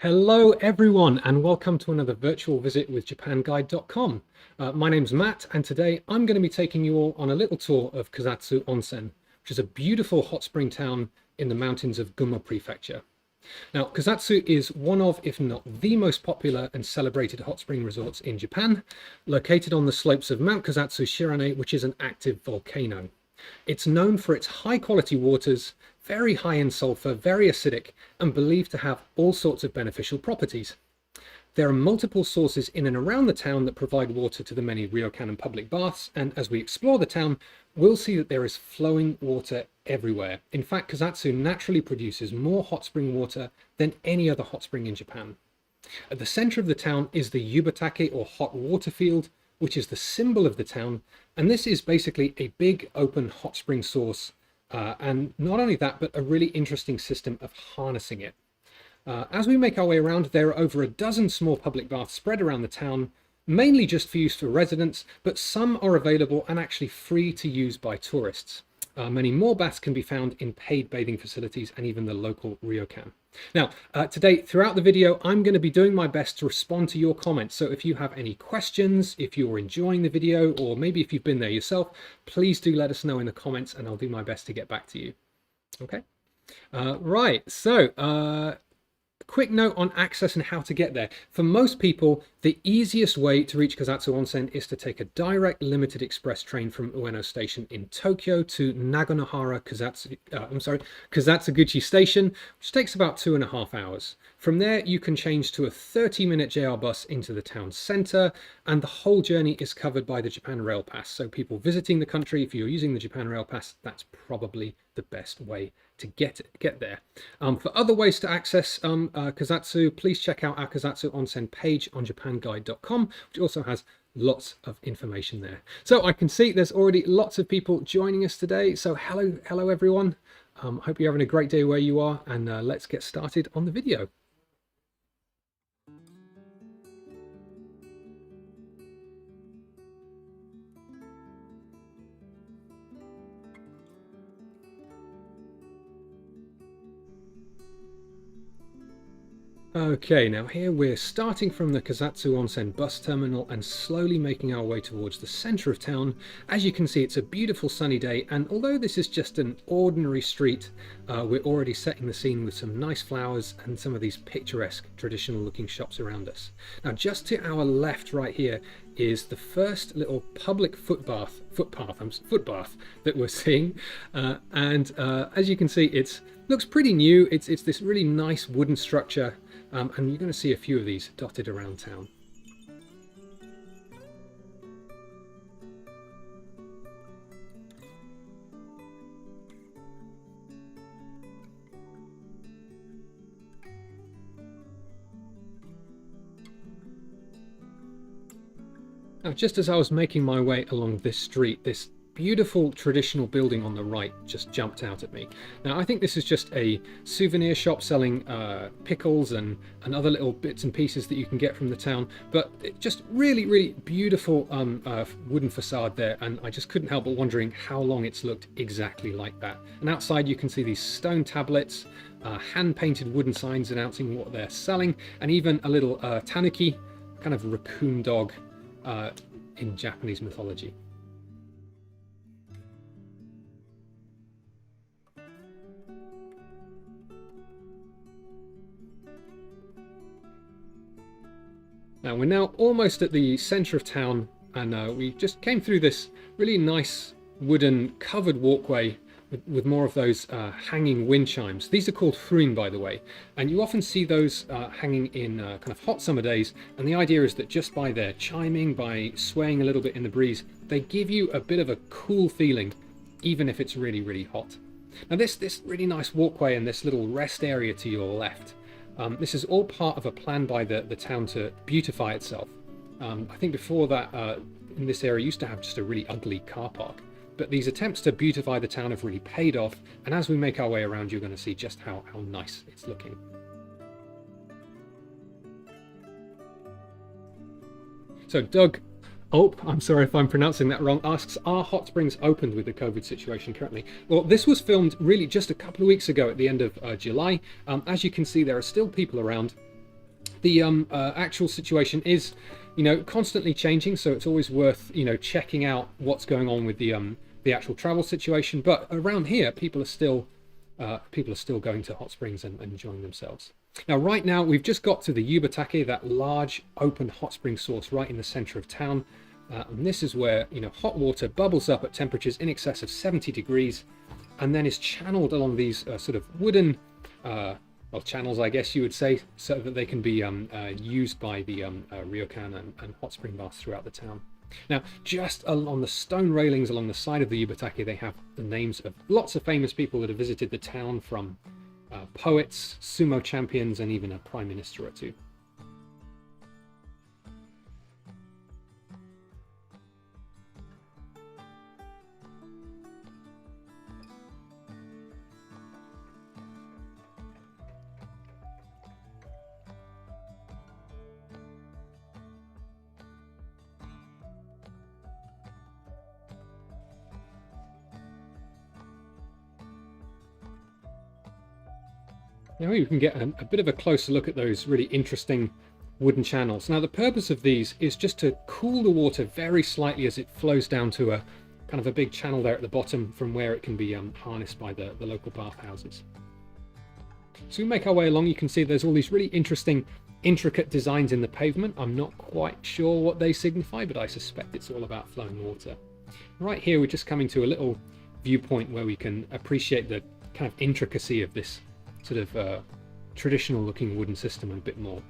Hello everyone and welcome to another virtual visit with JapanGuide.com. My name's Matt and today I'm going to be taking you all on a little tour of Kusatsu Onsen, which is a beautiful hot spring town in the mountains of Gunma Prefecture. Now, Kusatsu is one of, if not the most popular and celebrated hot spring resorts in Japan, located on the slopes of Mount Kazatsu Shirane, which is an active volcano. It's known for its high quality waters, very high in sulfur, very acidic, and believed to have all sorts of beneficial properties. There are multiple sources in and around the town that provide water to the many ryokan and public baths, and as we explore the town, we'll see that there is flowing water everywhere. In fact, Kazatsu naturally produces more hot spring water than any other hot spring in Japan. At the center of the town is the Yubataki, or hot water field, which is the symbol of the town, and this is basically a big open hot spring source, and not only that, but a really interesting system of harnessing it. As we make our way around, there are over a dozen small public baths spread around the town, mainly just for use for residents, but some are available and actually free to use by tourists. Many more baths can be found in paid bathing facilities and even the local ryokan. Now, today, throughout the video, I'm going to be doing my best to respond to your comments. So if you have any questions, if you're enjoying the video, or maybe if you've been there yourself, please do let us know in the comments and I'll do my best to get back to you. Okay. Right. So, quick note on access and how to get there. For most people, the easiest way to reach Kazatsu Onsen is to take a direct limited express train from Ueno Station in Tokyo to Naganohara Kazatsuguchi Station, which takes about 2.5 hours. From there, you can change to a 30-minute JR bus into the town center, and the whole journey is covered by the Japan Rail Pass. So people visiting the country, if you're using the Japan Rail Pass, that's probably the best way to get there. For other ways to access Kazatsu, please check out our Kazatsu Onsen page on JapanGuide.com, which also has lots of information there. So I can see there's already lots of people joining us today. So hello everyone. Hope you're having a great day where you are, and let's get started on the video. Okay, now here we're starting from the Kazatsu Onsen bus terminal and slowly making our way towards the center of town. As you can see, it's a beautiful sunny day, and although this is just an ordinary street, we're already setting the scene with some nice flowers and some of these picturesque traditional looking shops around us. Now just to our left right here is the first little public footpath that we're seeing, and as you can see, it looks pretty new. It's this really nice wooden structure. And you're going to see a few of these dotted around town. Now, just as I was making my way along this street, this beautiful traditional building on the right just jumped out at me. Now I think this is just a souvenir shop selling pickles and other little bits and pieces that you can get from the town, but just really beautiful wooden facade there, and I just couldn't help but wondering how long it's looked exactly like that. And outside you can see these stone tablets, hand-painted wooden signs announcing what they're selling, and even a little tanuki, kind of raccoon dog in Japanese mythology. Now we're now almost at the center of town, and we just came through this really nice wooden covered walkway with more of those hanging wind chimes. These are called furin, by the way, and you often see those hanging in kind of hot summer days, and the idea is that just by their chiming, by swaying a little bit in the breeze, they give you a bit of a cool feeling, even if it's really hot. Now this really nice walkway and this little rest area to your left, this is all part of a plan by the town to beautify itself. I think before that, in this area used to have just a really ugly car park, but these attempts to beautify the town have really paid off, and as we make our way around, you're going to see just how nice it's looking. So Doug I'm sorry if I'm pronouncing that wrong, asks, are hot springs opened with the COVID situation currently? Well, this was filmed really just a couple of weeks ago at the end of July. As you can see, there are still people around. The actual situation is, constantly changing, so it's always worth, checking out what's going on with the actual travel situation. But around here, people are still going to hot springs and enjoying themselves. Now, right now, we've just got to the Yubataki, that large open hot spring source right in the center of town. And this is where, hot water bubbles up at temperatures in excess of 70 degrees and then is channeled along these sort of wooden channels, I guess you would say, so that they can be used by the ryokan and hot spring baths throughout the town. Now, just on the stone railings along the side of the Yubataki, they have the names of lots of famous people that have visited the town, from poets, sumo champions, and even a prime minister or two. Now you can get a bit of a closer look at those really interesting wooden channels. Now the purpose of these is just to cool the water very slightly as it flows down to a kind of a big channel there at the bottom, from where it can be harnessed by the local bathhouses. So we make our way along. You can see there's all these really interesting, intricate designs in the pavement. I'm not quite sure what they signify, but I suspect it's all about flowing water. Right here we're just coming to a little viewpoint where we can appreciate the kind of intricacy of this sort of traditional looking wooden system a bit more.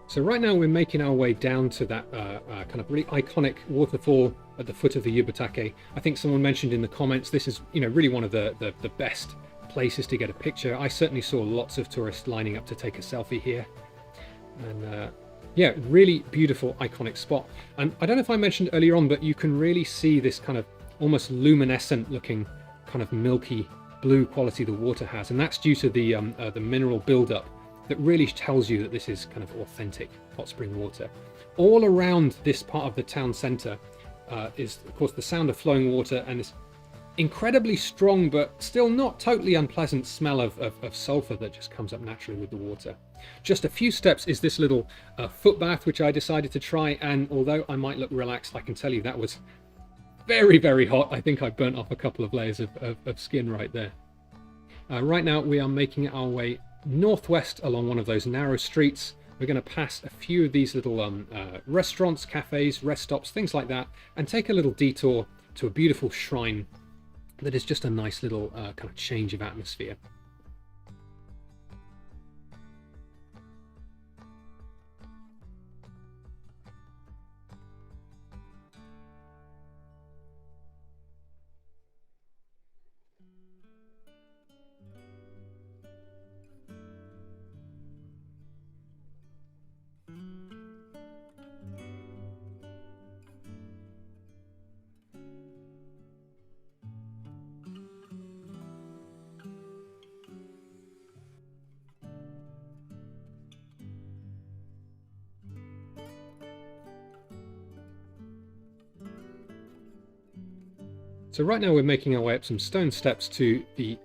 So right now we're making our way down to that kind of really iconic waterfall at the foot of the Yubataki. I think someone mentioned in the comments this is, really one of the best places to get a picture. I certainly saw lots of tourists lining up to take a selfie here. And yeah, really beautiful, iconic spot. And I don't know if I mentioned earlier on, but you can really see this kind of almost luminescent looking kind of milky blue quality the water has. And that's due to the mineral buildup that really tells you that this is kind of authentic hot spring water. All around this part of the town centre is, of course, the sound of flowing water and this incredibly strong but still not totally unpleasant smell of sulphur that just comes up naturally with the water. Just a few steps is this little foot bath, which I decided to try, and although I might look relaxed, I can tell you that was very, very hot. I think I burnt off a couple of layers of skin right there. Right now we are making our way northwest along one of those narrow streets. We're going to pass a few of these little restaurants, cafes, rest stops, things like that, and take a little detour to a beautiful shrine that is just a nice little kind of change of atmosphere. So right now we're making our way up some stone steps to the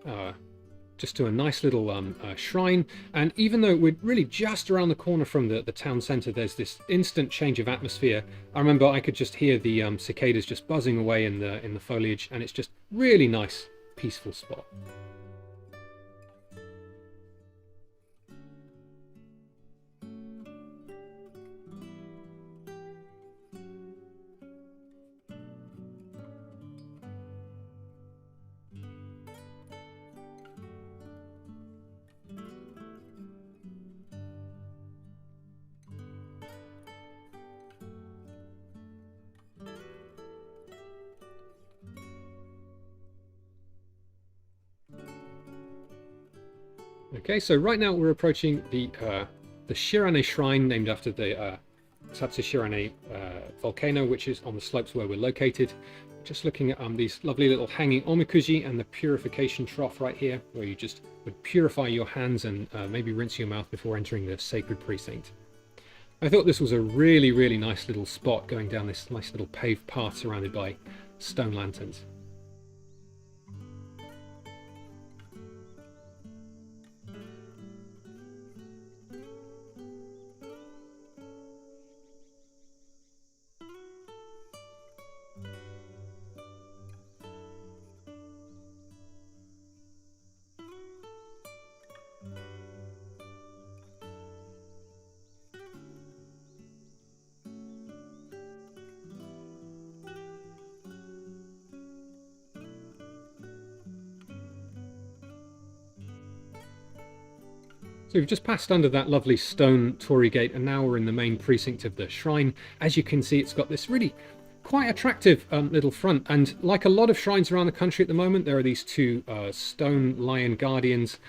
just to a nice little shrine, and even though we're really just around the corner from the town centre, there's this instant change of atmosphere. I remember I could just hear the cicadas just buzzing away in the foliage, and it's just really nice, peaceful spot. Okay, so right now we're approaching the Shirane Shrine, named after the Kusatsu Shirane volcano, which is on the slopes where we're located. Just looking at these lovely little hanging omikuji and the purification trough right here, where you just would purify your hands and maybe rinse your mouth before entering the sacred precinct. I thought this was a really, really nice little spot, going down this nice little paved path surrounded by stone lanterns. So we've just passed under that lovely stone torii gate, and now we're in the main precinct of the shrine. As you can see, it's got this really quite attractive little front, and like a lot of shrines around the country at the moment, there are these two stone lion guardians,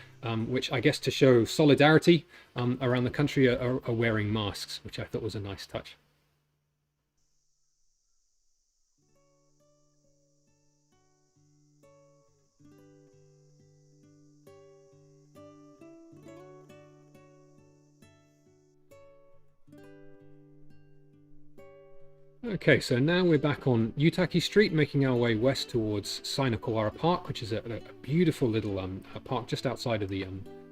which I guess to show solidarity around the country are wearing masks, which I thought was a nice touch. Okay, so now we're back on Yubataki Street, making our way west towards Sainokawara Park, which is a beautiful little park just outside of the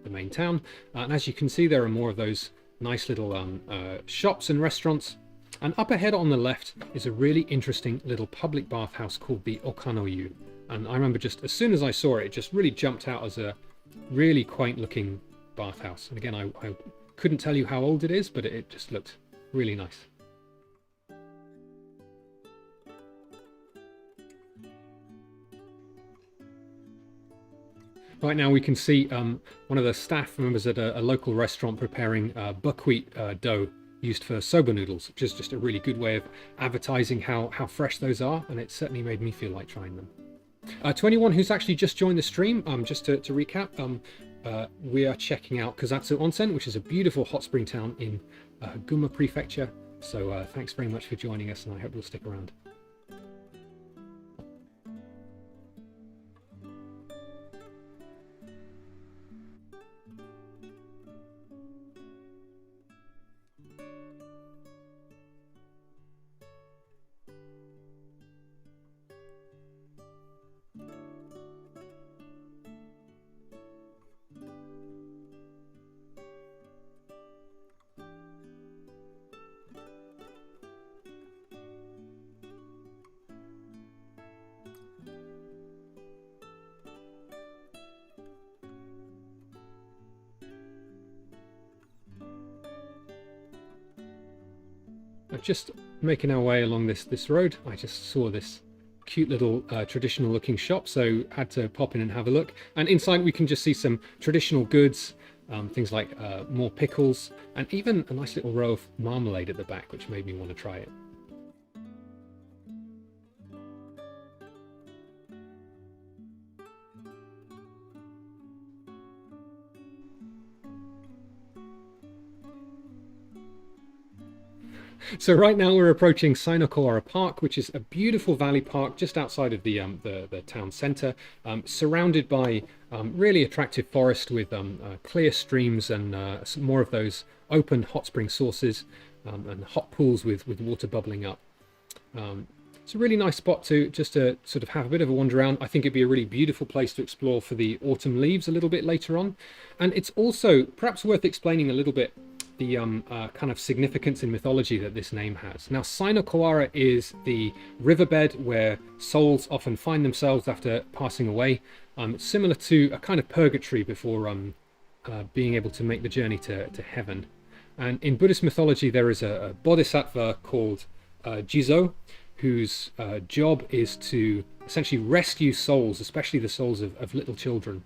main town. And as you can see, there are more of those nice little shops and restaurants. And up ahead on the left is a really interesting little public bathhouse called the Gunma Noyu. And I remember just as soon as I saw it, it just really jumped out as a really quaint looking bathhouse. And again, I couldn't tell you how old it is, but it just looked really nice. Right now we can see one of the staff members at a local restaurant preparing buckwheat dough used for soba noodles, which is just a really good way of advertising how fresh those are, and it certainly made me feel like trying them. To anyone who's actually just joined the stream, just to recap, we are checking out Kazatsu Onsen, which is a beautiful hot spring town in Gunma Prefecture. So thanks very much for joining us, and I hope you'll stick around. Just making our way along this road, I just saw this cute little traditional looking shop, so had to pop in and have a look. And inside we can just see some traditional goods, things like more pickles, and even a nice little row of marmalade at the back, which made me want to try it. So right now we're approaching Sainokawara Park, which is a beautiful valley park just outside of the town centre, surrounded by really attractive forest with clear streams and some more of those open hot spring sources and hot pools with water bubbling up. It's a really nice spot to sort of have a bit of a wander around. I think it'd be a really beautiful place to explore for the autumn leaves a little bit later on. And it's also perhaps worth explaining a little bit the kind of significance in mythology that this name has. Now, Sainokawara is the riverbed where souls often find themselves after passing away, similar to a kind of purgatory before being able to make the journey to heaven. And in Buddhist mythology, there is a Bodhisattva called Gizo, whose job is to essentially rescue souls, especially the souls of little children.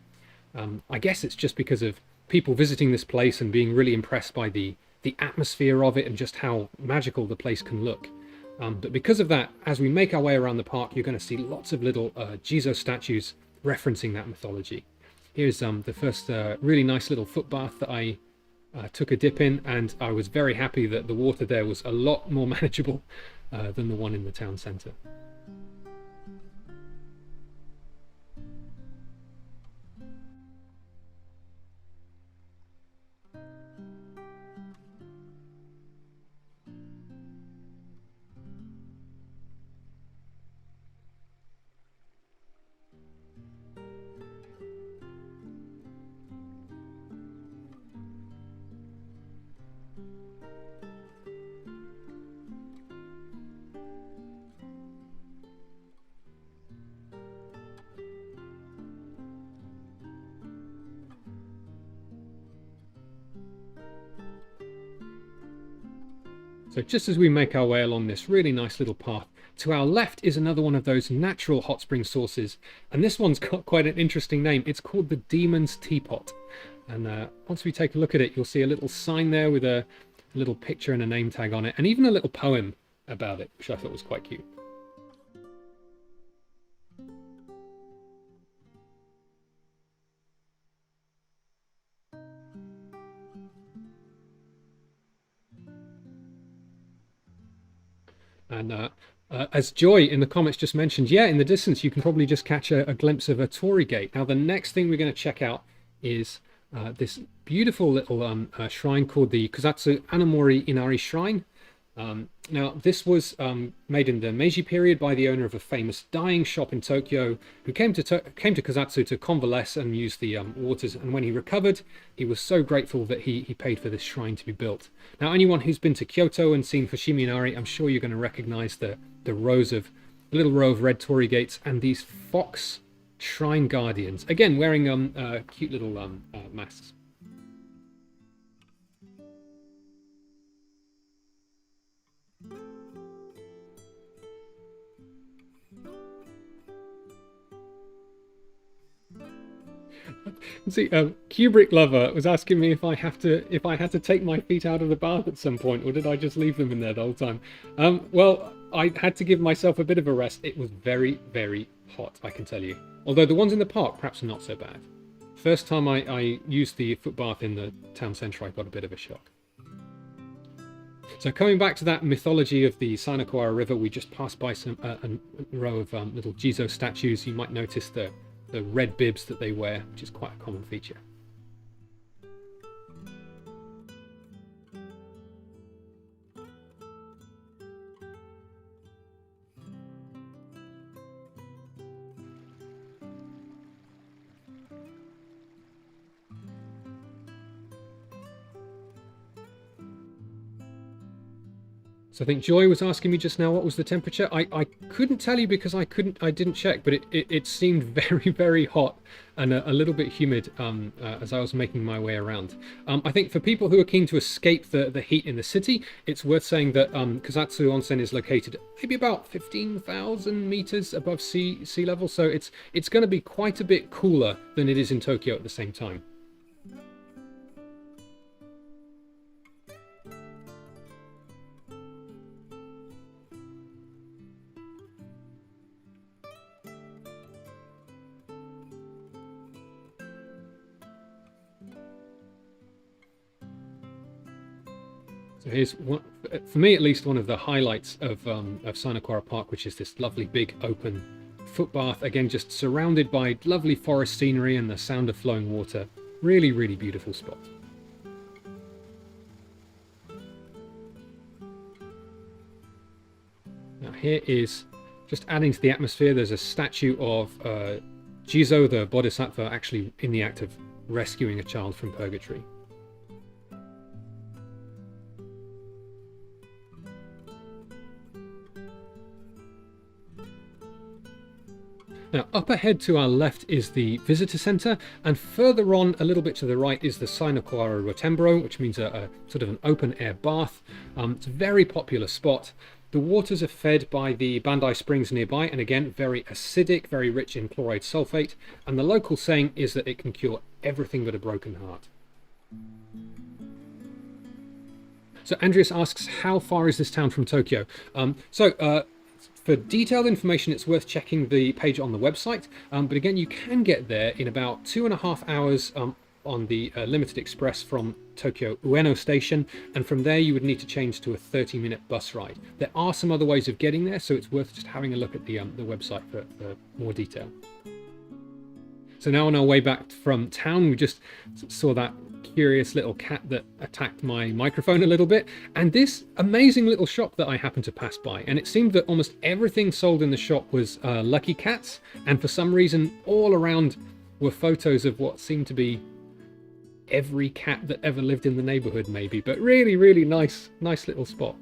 I guess it's just because of people visiting this place and being really impressed by the atmosphere of it and just how magical the place can look. But because of that, as we make our way around the park, you're going to see lots of little Jizo statues referencing that mythology. Here's the first really nice little foot bath that I took a dip in, and I was very happy that the water there was a lot more manageable than the one in the town centre. So just as we make our way along this really nice little path, to our left is another one of those natural hot spring sources, and this one's got quite an interesting name. It's called the Demon's Teapot, and once we take a look at it, you'll see a little sign there with a little picture and a name tag on it, and even a little poem about it, which I thought was quite cute. And as Joy in the comments just mentioned, yeah, in the distance you can probably just catch a glimpse of a torii gate. Now the next thing we're going to check out is this beautiful little shrine called the Kusatsu Anamori Inari Shrine. Now this was made in the Meiji period by the owner of a famous dyeing shop in Tokyo, who came to Kazatsu to convalesce and use the waters, and when he recovered he was so grateful that he paid for this shrine to be built. Now anyone who's been to Kyoto and seen Fushimi Inari, I'm sure you're going to recognize the little row of red torii gates and these fox shrine guardians, again wearing cute little masks. See, Kubrick Lover was asking me if I had to take my feet out of the bath at some point, or did I just leave them in there the whole time? Well, I had to give myself a bit of a rest. It was very, very hot, I can tell you. Although the ones in the park, perhaps not so bad. First time I used the foot bath in the town centre, I got a bit of a shock. So coming back to that mythology of the Sinakawara River, we just passed by a row of little Jizo statues. You might notice the red bibs that they wear, which is quite a common feature. So I think Joy was asking me just now what was the temperature. I couldn't tell you because I didn't check, but it seemed very, very hot and a little bit humid as I was making my way around. I think for people who are keen to escape the heat in the city, it's worth saying that Kazatsu Onsen is located maybe about 15,000 meters above sea level, so it's going to be quite a bit cooler than it is in Tokyo at the same time. So here's one, for me at least, one of the highlights of Sinakawara Park, which is this lovely big open footbath, again just surrounded by lovely forest scenery and the sound of flowing water. Really, really beautiful spot. Now here is, just adding to the atmosphere, there's a statue of Gizo, the Bodhisattva, actually in the act of rescuing a child from purgatory. Now, up ahead to our left is the visitor centre, and further on, a little bit to the right, is the Sinakawara Rotembro, which means a sort of an open-air bath. It's a very popular spot. The waters are fed by the Bandai Springs nearby, and again, very acidic, very rich in chloride sulfate, and the local saying is that it can cure everything but a broken heart. So Andreas asks, how far is this town from Tokyo? For detailed information, it's worth checking the page on the website. But again, you can get there in about 2.5 hours on the Limited Express from Tokyo Ueno Station, and from there you would need to change to a 30-minute bus ride. There are some other ways of getting there, so it's worth just having a look at the website for more detail. So now on our way back from town, we just saw that curious little cat that attacked my microphone a little bit, and this amazing little shop that I happened to pass by, and it seemed that almost everything sold in the shop was lucky cats, and for some reason all around were photos of what seemed to be every cat that ever lived in the neighborhood, maybe, but really nice little spot.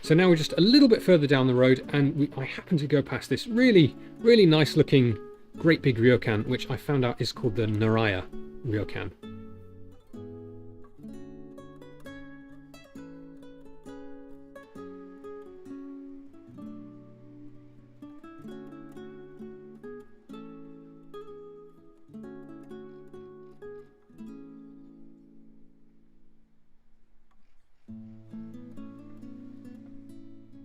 So now we're just a little bit further down the road, and I happen to go past this really nice looking great big ryokan, which I found out is called the Naraya ryokan.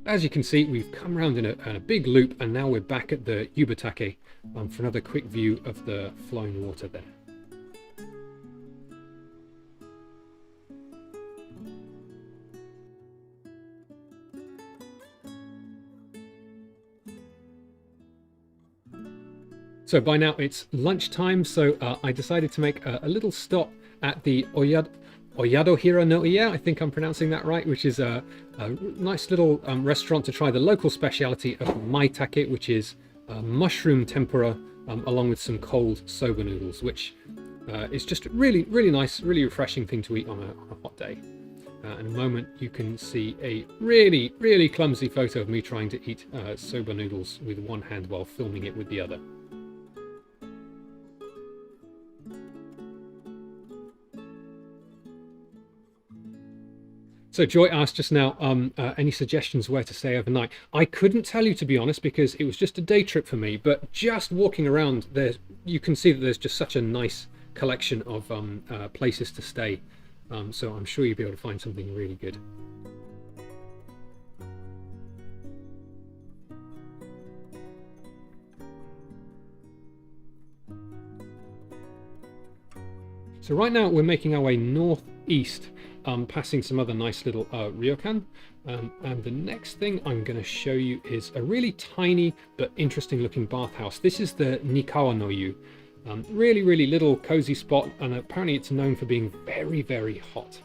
As you can see, we've come around in a big loop, and now we're back at the Yubataki for another quick view of the flowing water there. So by now it's lunchtime, so I decided to make a little stop at the Oyadohira no Iya, I think I'm pronouncing that right, which is a nice little restaurant to try the local speciality of maitake, which is mushroom tempura along with some cold soba noodles, which is just really nice, really refreshing thing to eat on a hot day. In a moment you can see a really clumsy photo of me trying to eat soba noodles with one hand while filming it with the other. So Joy asked just now, any suggestions where to stay overnight? I couldn't tell you, to be honest, because it was just a day trip for me, but just walking around there, you can see that there's just such a nice collection of places to stay. So I'm sure you'll be able to find something really good. So right now we're making our way northeast, passing some other nice little ryokan, and the next thing I'm going to show you is a really tiny but interesting looking bathhouse. This is the Nikawa Noyu. Really little cozy spot, and apparently it's known for being very hot.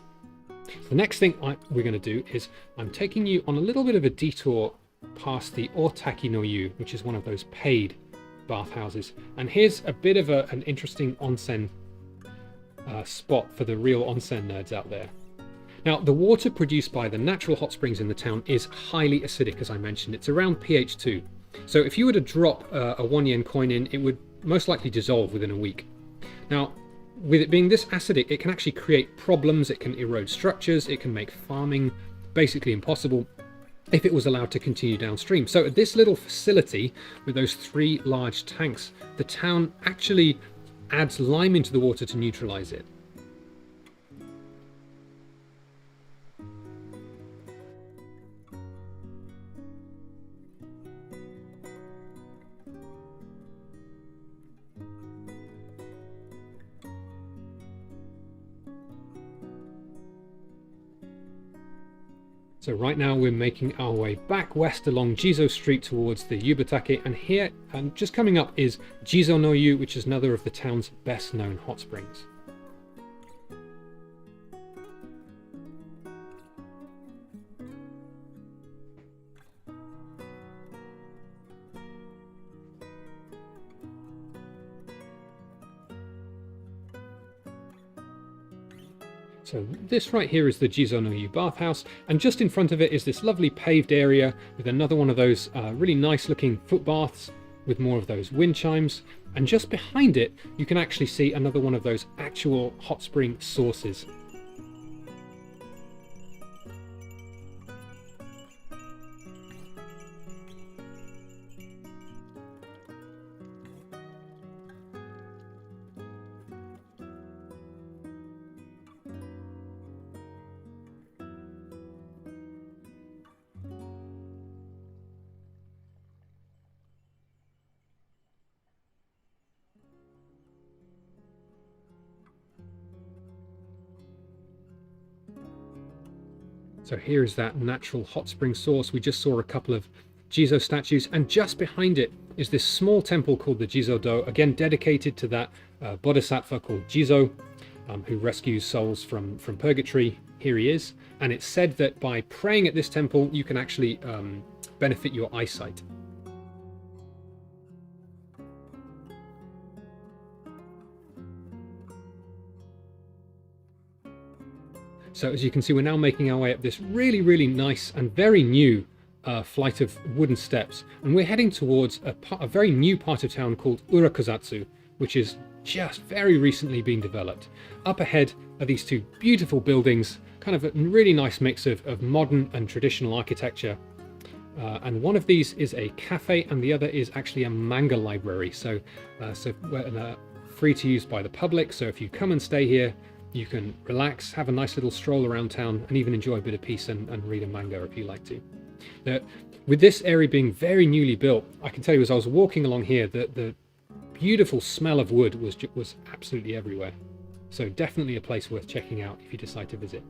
The next thing we're going to do is I'm taking you on a little bit of a detour past the Otaki Noyu, which is one of those paid bathhouses, and here's a bit of an interesting onsen spot for the real onsen nerds out there. Now, the water produced by the natural hot springs in the town is highly acidic, as I mentioned. It's around pH 2. So if you were to drop a 1 yen coin in, it would most likely dissolve within a week. Now, with it being this acidic, it can actually create problems. It can erode structures. It can make farming basically impossible if it was allowed to continue downstream. So at this little facility with those 3 large tanks, the town actually adds lime into the water to neutralize it. So right now we're making our way back west along Gizo Street towards the Yubataki, and here, just coming up, is Jizonoyu, which is another of the town's best known hot springs. So this right here is the Jizonoyu bathhouse, and just in front of it is this lovely paved area with another one of those really nice looking foot baths with more of those wind chimes, and just behind it you can actually see another one of those actual hot spring sources. So here is that natural hot spring source. We just saw a couple of Gizo statues, and just behind it is this small temple called the Jizonoyu, again dedicated to that Bodhisattva called Gizo, who rescues souls from purgatory. Here he is, and it's said that by praying at this temple you can actually benefit your eyesight. So as you can see, we're now making our way up this really nice and very new flight of wooden steps, and we're heading towards a very new part of town called Kusatsu, which is just very recently been developed. Up ahead are these two beautiful buildings, kind of a really nice mix of modern and traditional architecture. And one of these is a cafe and the other is actually a manga library. So free to use by the public. So if you come and stay here, you can relax, have a nice little stroll around town, and even enjoy a bit of peace and read a manga if you like to. Now, with this area being very newly built, I can tell you as I was walking along here that the beautiful smell of wood was absolutely everywhere. So definitely a place worth checking out if you decide to visit.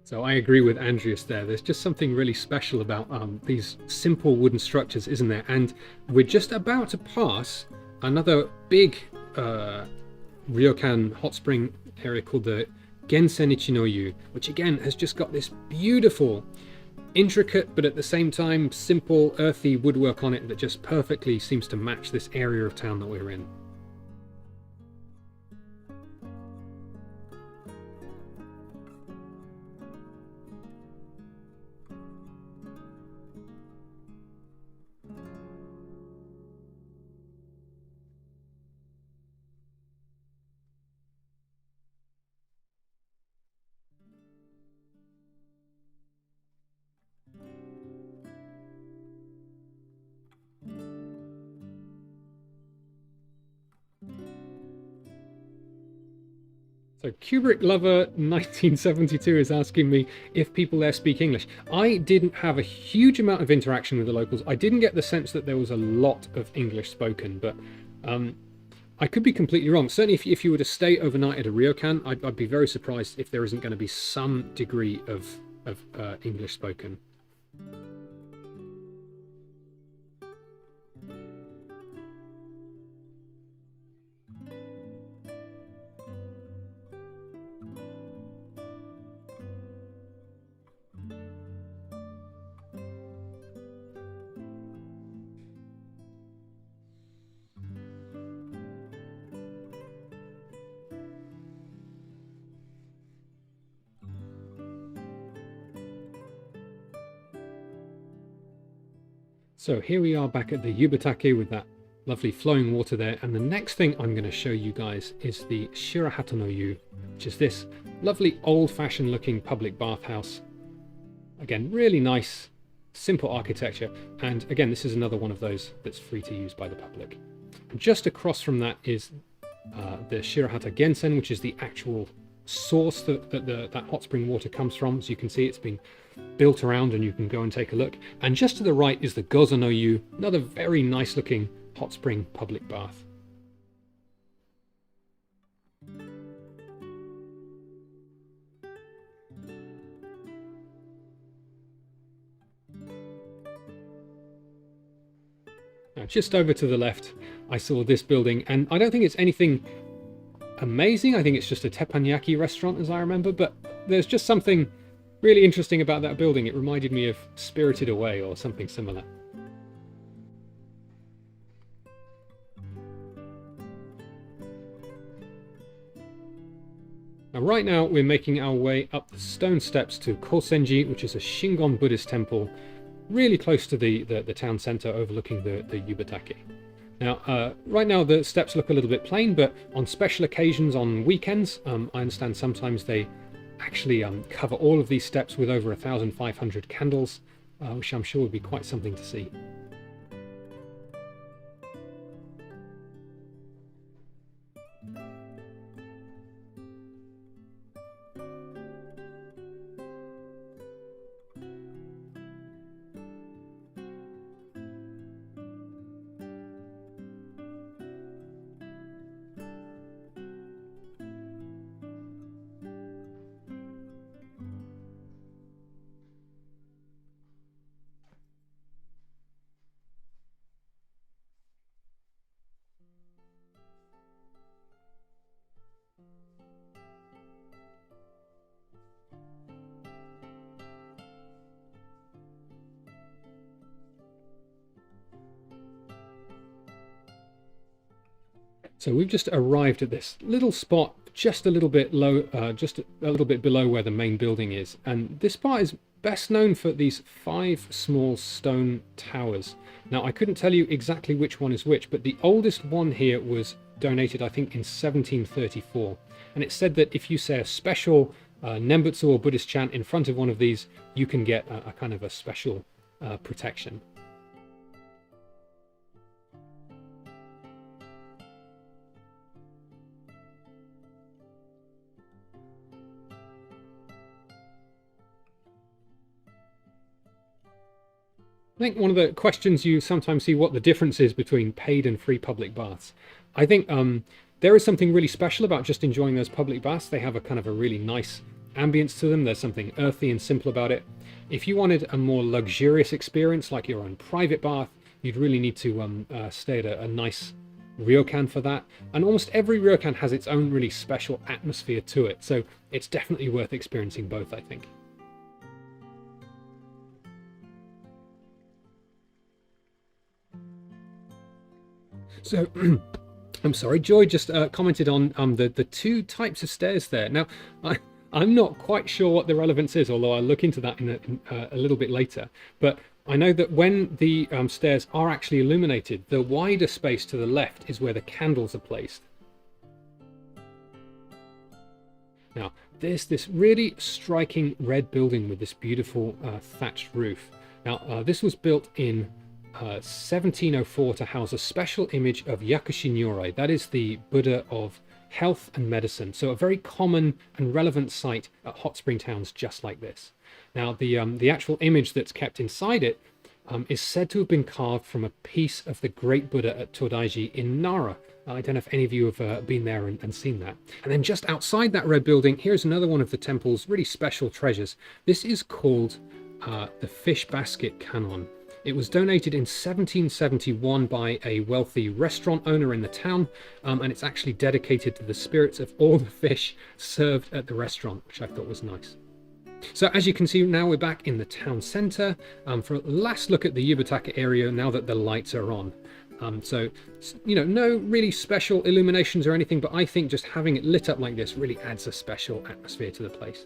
So I agree with Andreas there. There's just something really special about these simple wooden structures, isn't there? And we're just about to pass another big ryokan hot spring area called the Gensen Ichinoyu, which again has just got this beautiful, intricate, but at the same time simple, earthy woodwork on it that just perfectly seems to match this area of town that we're in. So Kubrick Lover 1972 is asking me if people there speak English. I didn't have a huge amount of interaction with the locals. I didn't get the sense that there was a lot of English spoken, but I could be completely wrong. Certainly if you were to stay overnight at a ryokan, I'd be very surprised if there isn't going to be some degree of English spoken. So here we are back at the Yubataki with that lovely flowing water there, and the next thing I'm going to show you guys is the Shirane Noyu, which is this lovely old-fashioned looking public bathhouse. Again, really nice, simple architecture, and again this is another one of those that's free to use by the public. And just across from that is the Shirane Gensen, which is the actual source that that hot spring water comes from. So you can see it's been built around and you can go and take a look. And just to the right is the Jizonoyu, another very nice looking hot spring public bath. Now just over to the left I saw this building, and I don't think it's anything amazing. I think it's just a teppanyaki restaurant as I remember, but there's just something really interesting about that building. It reminded me of Spirited Away or something similar. Now right now we're making our way up the stone steps to Kosenji, which is a Shingon Buddhist temple really close to the town centre overlooking the Yubataki. Now, right now the steps look a little bit plain, but on special occasions, on weekends, I understand sometimes they actually cover all of these steps with over 1,500 candles, which I'm sure would be quite something to see. So we've just arrived at this little spot, just a little bit low, just a little bit below where the main building is. And this part is best known for these 5 small stone towers. Now, I couldn't tell you exactly which one is which, but the oldest one here was donated, I think, in 1734. And it's said that if you say a special Nembutsu or Buddhist chant in front of one of these, you can get a kind of a special protection. I think one of the questions you sometimes see what the difference is between paid and free public baths. I think there is something really special about just enjoying those public baths. They have a kind of a really nice ambience to them. There's something earthy and simple about it. If you wanted a more luxurious experience, like your own private bath, you'd really need to stay at a nice ryokan for that. And almost every ryokan has its own really special atmosphere to it. So it's definitely worth experiencing both, I think. So, I'm sorry, Joy just commented on the 2 types of stairs there. Now, I'm not quite sure what the relevance is, although I'll look into that in a little bit later. But I know that when the stairs are actually illuminated, the wider space to the left is where the candles are placed. Now, there's this really striking red building with this beautiful thatched roof. Now, this was built in 1704 to house a special image of Yakushi Nyorai. That is the Buddha of health and medicine. So a very common and relevant site at hot spring towns just like this. Now the actual image that's kept inside it is said to have been carved from a piece of the great Buddha at Todaiji in Nara. I don't know if any of you have been there and seen that. And then just outside that red building, here's another one of the temple's really special treasures. This is called the Fish Basket Canon. It was donated in 1771 by a wealthy restaurant owner in the town, and it's actually dedicated to the spirits of all the fish served at the restaurant, which I thought was nice. So as you can see, now we're back in the town centre for a last look at the Yubataki area now that the lights are on. So, you know, no really special illuminations or anything, but I think just having it lit up like this really adds a special atmosphere to the place.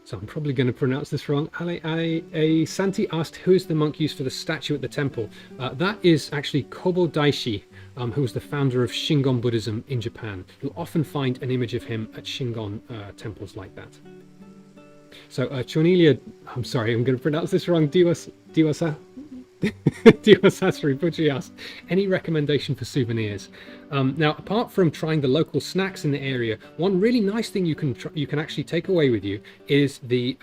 So I'm probably going to pronounce this wrong. Santi asked, who is the monk used for the statue at the temple? That is actually Kobo Daishi, who was the founder of Shingon Buddhism in Japan. You'll often find an image of him at Shingon temples like that. So Chonilia, I'm sorry, I'm going to pronounce this wrong. Diwasasri Pucci asked, any recommendation for souvenirs? Now, apart from trying the local snacks in the area, one really nice thing you can actually take away with you is the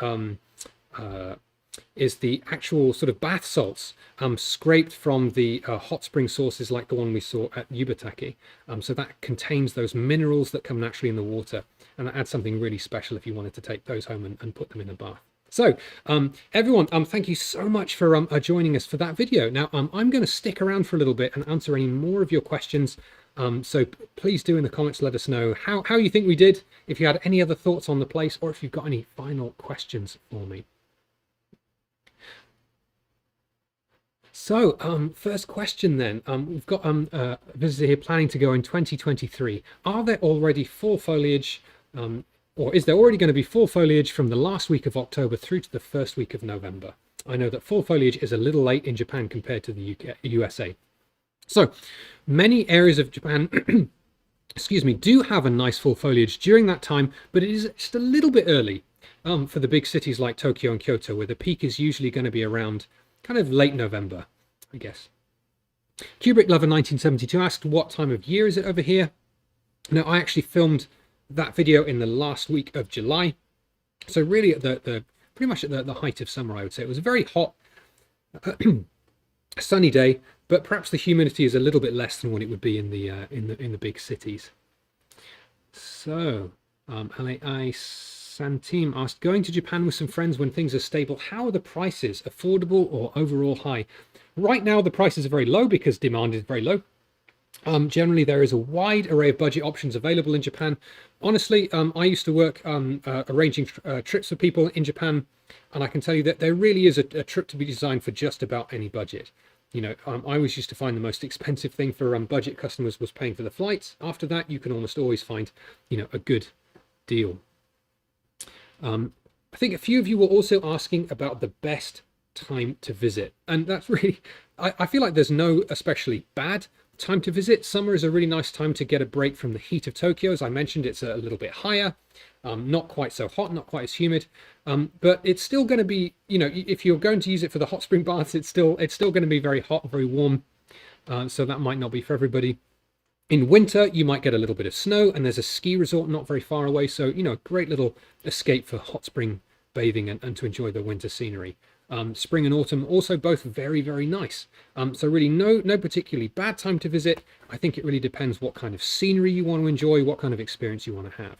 actual sort of bath salts scraped from the hot spring sources like the one we saw at Yubataki. So that contains those minerals that come naturally in the water, and that adds something really special if you wanted to take those home and put them in a bath. So everyone, thank you so much for joining us for that video. Now I'm going to stick around for a little bit and answer any more of your questions. So please do in the comments let us know how you think we did, if you had any other thoughts on the place, or if you've got any final questions for me. So first question then, we've got a visitor here planning to go in 2023. Are there already fall foliage, or is there already going to be fall foliage from the last week of October through to the first week of November? I know that fall foliage is a little late in Japan compared to the USA. So many areas of Japan excuse me, do have a nice full foliage during that time, but it is just a little bit early for the big cities like Tokyo and Kyoto, where the peak is usually going to be around kind of late November, I guess. Kubrick Lover 1972 asked, what time of year is it over here? Now, I actually filmed that video in the last week of July. So really at the pretty much at the height of summer, I would say. It was a very hot, sunny day, but perhaps the humidity is a little bit less than what it would be in the big cities. So, LAI Santim asked, going to Japan with some friends when things are stable, how are the prices? Affordable or overall high? Right now, the prices are very low because demand is very low. Generally, there is a wide array of budget options available in Japan. Honestly, I used to work arranging trips for people in Japan, and I can tell you that there really is a trip to be designed for just about any budget. You know, I always used to find the most expensive thing for budget customers was paying for the flights. After that, you can almost always find, you know, a good deal. I think a few of you were also asking about the best time to visit, and that's really, I feel like there's no especially bad time to visit. Summer is a really nice time to get a break from the heat of Tokyo. As I mentioned, it's a little bit higher, not quite so hot, not quite as humid, but it's still going to be, you know, if you're going to use it for the hot spring baths, it's still going to be very hot, very warm, so that might not be for everybody. In winter, you might get a little bit of snow, and there's a ski resort not very far away, so, you know, a great little escape for hot spring bathing and to enjoy the winter scenery. Spring and autumn also both very, very nice. So really no particularly bad time to visit. I think it really depends what kind of scenery you want to enjoy, what kind of experience you want to have.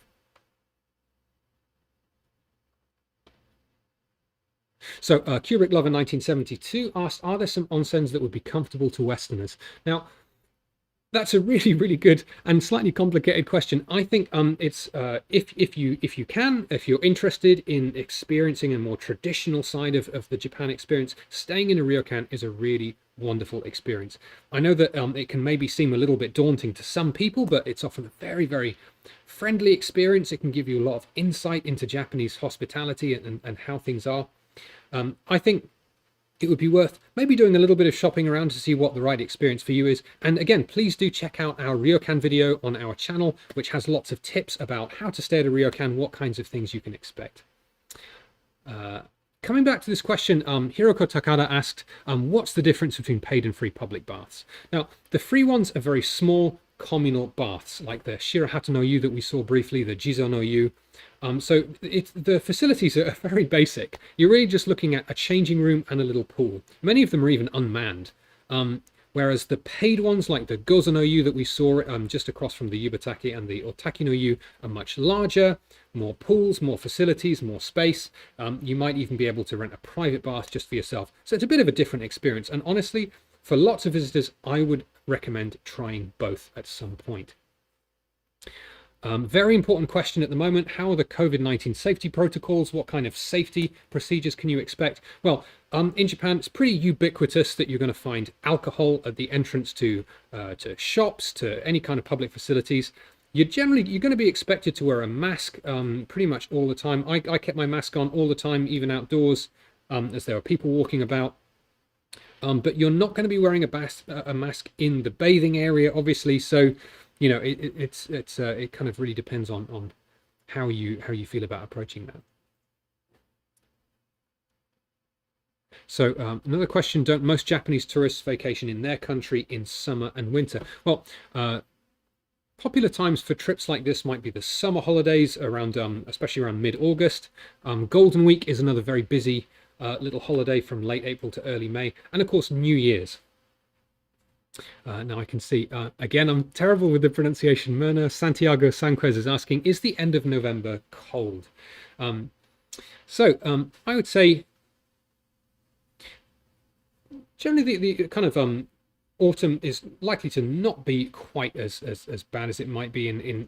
So Kubrick Lover 1972 asked, are there some onsens that would be comfortable to Westerners? Now, that's a really, really good and slightly complicated question. I think it's if you're interested in experiencing a more traditional side of the Japan experience, staying in a ryokan is a really wonderful experience. I know that it can maybe seem a little bit daunting to some people, but it's often a very, very friendly experience. It can give you a lot of insight into Japanese hospitality and how things are. I think it would be worth maybe doing a little bit of shopping around to see what the right experience for you is. And again, please do check out our ryokan video on our channel, which has lots of tips about how to stay at a ryokan, what kinds of things you can expect. Coming back to this question, Hiroko Takada asked, what's the difference between paid and free public baths? Now, the free ones are very small communal baths, like the Shirane Noyu that we saw briefly, the Jizonoyu. So the facilities are very basic. You're really just looking at a changing room and a little pool. Many of them are even unmanned. Whereas the paid ones, like the Gizonoyu that we saw just across from the Yubataki and the Otakinoyu, are much larger, more pools, more facilities, more space. You might even be able to rent a private bath just for yourself. So it's a bit of a different experience. And honestly, for lots of visitors, I would recommend trying both at some point. Very important question at the moment. How are the COVID-19 safety protocols? What kind of safety procedures can you expect? Well, in Japan, it's pretty ubiquitous that you're going to find alcohol at the entrance to shops, to any kind of public facilities. You're going to be expected to wear a mask pretty much all the time. I kept my mask on all the time, even outdoors, as there are people walking about. But you're not going to be wearing a mask in the bathing area, obviously. So, you know, it kind of really depends on how you feel about approaching that. So another question: don't most Japanese tourists vacation in their country in summer and winter? Well, popular times for trips like this might be the summer holidays around, especially around mid-August. Golden Week is another very busy little holiday from late April to early May, and of course New Year's. Now I can see, again, I'm terrible with the pronunciation. Myrna Santiago Sanquez is asking, is the end of November cold? I would say generally the kind of autumn is likely to not be quite as bad as it might be in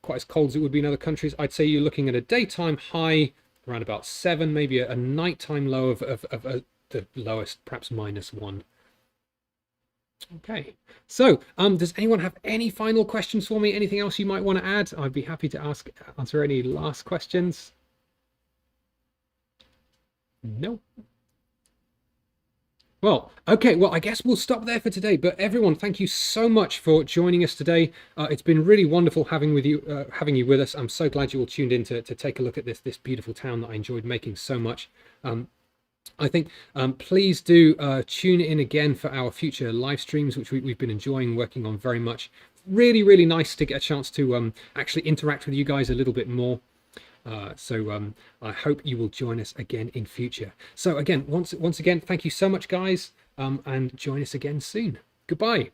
quite as cold as it would be in other countries. I'd say you're looking at a daytime high around about 7, maybe a nighttime low of the lowest, perhaps -1. Okay, so does anyone have any final questions for me? Anything else you might want to add? I'd be happy to answer any last questions. No. Well, okay, well, I guess we'll stop there for today. But everyone, thank you so much for joining us today. It's been really wonderful having you with us. I'm so glad you all tuned in to take a look at this beautiful town that I enjoyed making so much. I think please do tune in again for our future live streams, which we've been enjoying working on very much. Really, really nice to get a chance to actually interact with you guys a little bit more. So I hope you will join us again in future. So again, once again, thank you so much, guys, and join us again soon. Goodbye.